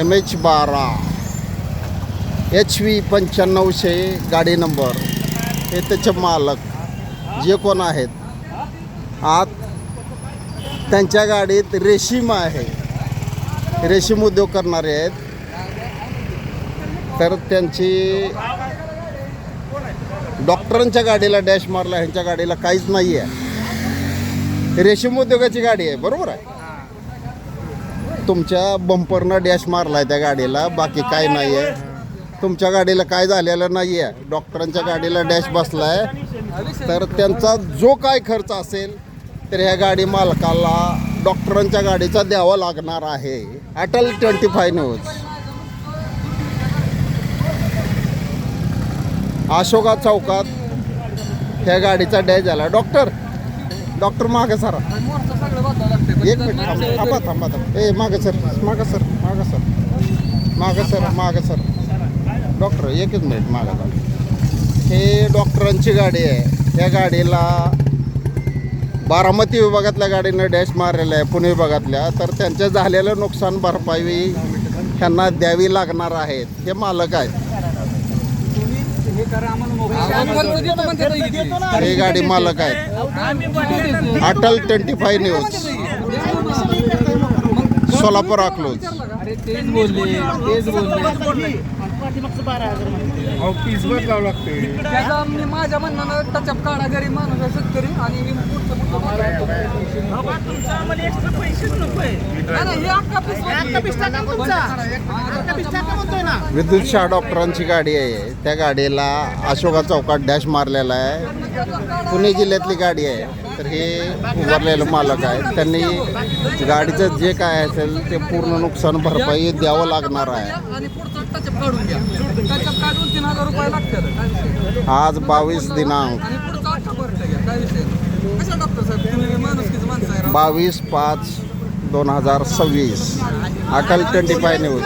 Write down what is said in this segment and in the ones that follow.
MH12 HV 9500 गाडी number. हे त्याचे मालक जे कोण आहेत आत त्यांच्या गाडीत रेशीम आहे, रेशीम उद्योग करणारे आहेत. तर त्यांची डॉक्टरांच्या गाडीला डॅश मारला, ह्यांच्या गाडीला काहीच नाही आहे. रेशीम उद्योगाची गाडी आहे, बरोबर आहे. तुमच्या बंपरनं डॅश मारला आहे त्या गाडीला, बाकी काही नाही आहे. तुमच्या गाडीला काय झालेलं नाही आहे, डॉक्टरांच्या गाडीला डॅश बसला आहे. तर त्यांचा जो काय खर्च असेल तर ह्या गाडी मालकाला डॉक्टरांच्या गाडीचा द्यावा लागणार आहे. अटल 25 न्यूज. अशोका चौकात ह्या गाडीचा डॅश झाला. डॉक्टर मागे सर, एक मिनिट थांबा. ए मागे सर. डॉक्टर एकच मिनिट मागा. हे डॉक्टरांची गाडी आहे. या गाडीला बारामती विभागातल्या गाडीनं डॅश मारलेला आहे, पुणे विभागातल्या. तर त्यांच्या झालेलं नुकसान भरपाई त्यांना द्यावी लागणार आहेत. हे मालक आहेत. हे गाडी मालक आहेत. अटल 25 न्यूज, सोलापूर अकलूज. माझ्या म्हणणं टचअप काढा, गरीब माणूस आहे, शेतकरी. आणि विद्युत शाह डॉक्टरांची गाडी आहे. त्या गाडीला अशोका चौकात डॅश मारलेला आहे. पुणे जिल्ह्यातली गाडी आहे. तर हे उभारलेलं मालक आहे. त्यांनी गाडीचं जे काय असेल ते पूर्ण नुकसान भरपाई द्यावं लागणार आहे. आज 22 दिनांक 22/5/2026. अटल 25 न्यूज.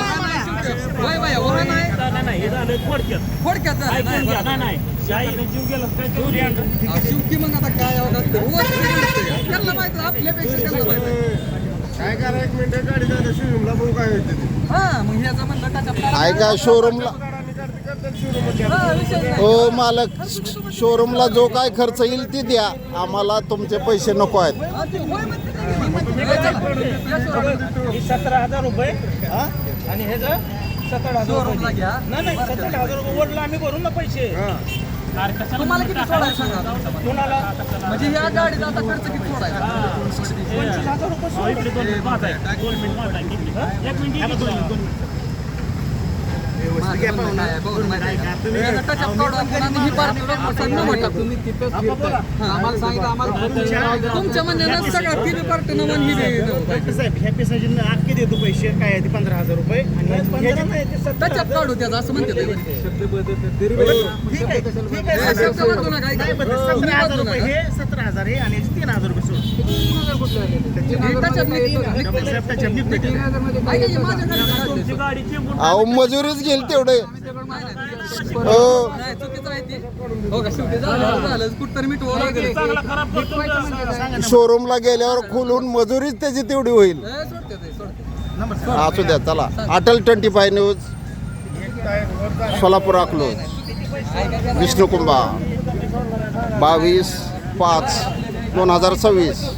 ऐका, शोरूमला हो मालक, शोरूमला जो काय खर्च येईल ती द्या, आम्हाला तुमचे पैसे नको आहेत. 17,000 रुपये आणि हे 17,000 रुपये घ्या. नाही 17,000 रुपये वडला आम्ही भरून ना पैसे. तुम्हाला किती सोडायचं सांगा कोणाला? म्हणजे या गाडीचा आता खर्च किती सोडायचा? 25,000 रुपये तुमच्या म्हणजे सगळं तिन्ही पार्टी हॅपी साहेब अख्खे देतो पैसे. काय आहे ते 15,000 रुपये टचअप काढू त्याचा असं म्हणते. 17,000 रुपये हे 17,000 हे आणि 3,000 रुपये अहो मजुरीच गेली तेवढे. शोरूमला गेल्यावर खोलून मजुरीच त्याची तेवढी होईल. असू द्या, चला. अटल 25 न्यूज, सोलापूर अकलूज. विष्णुकुंभा 22/5/2026.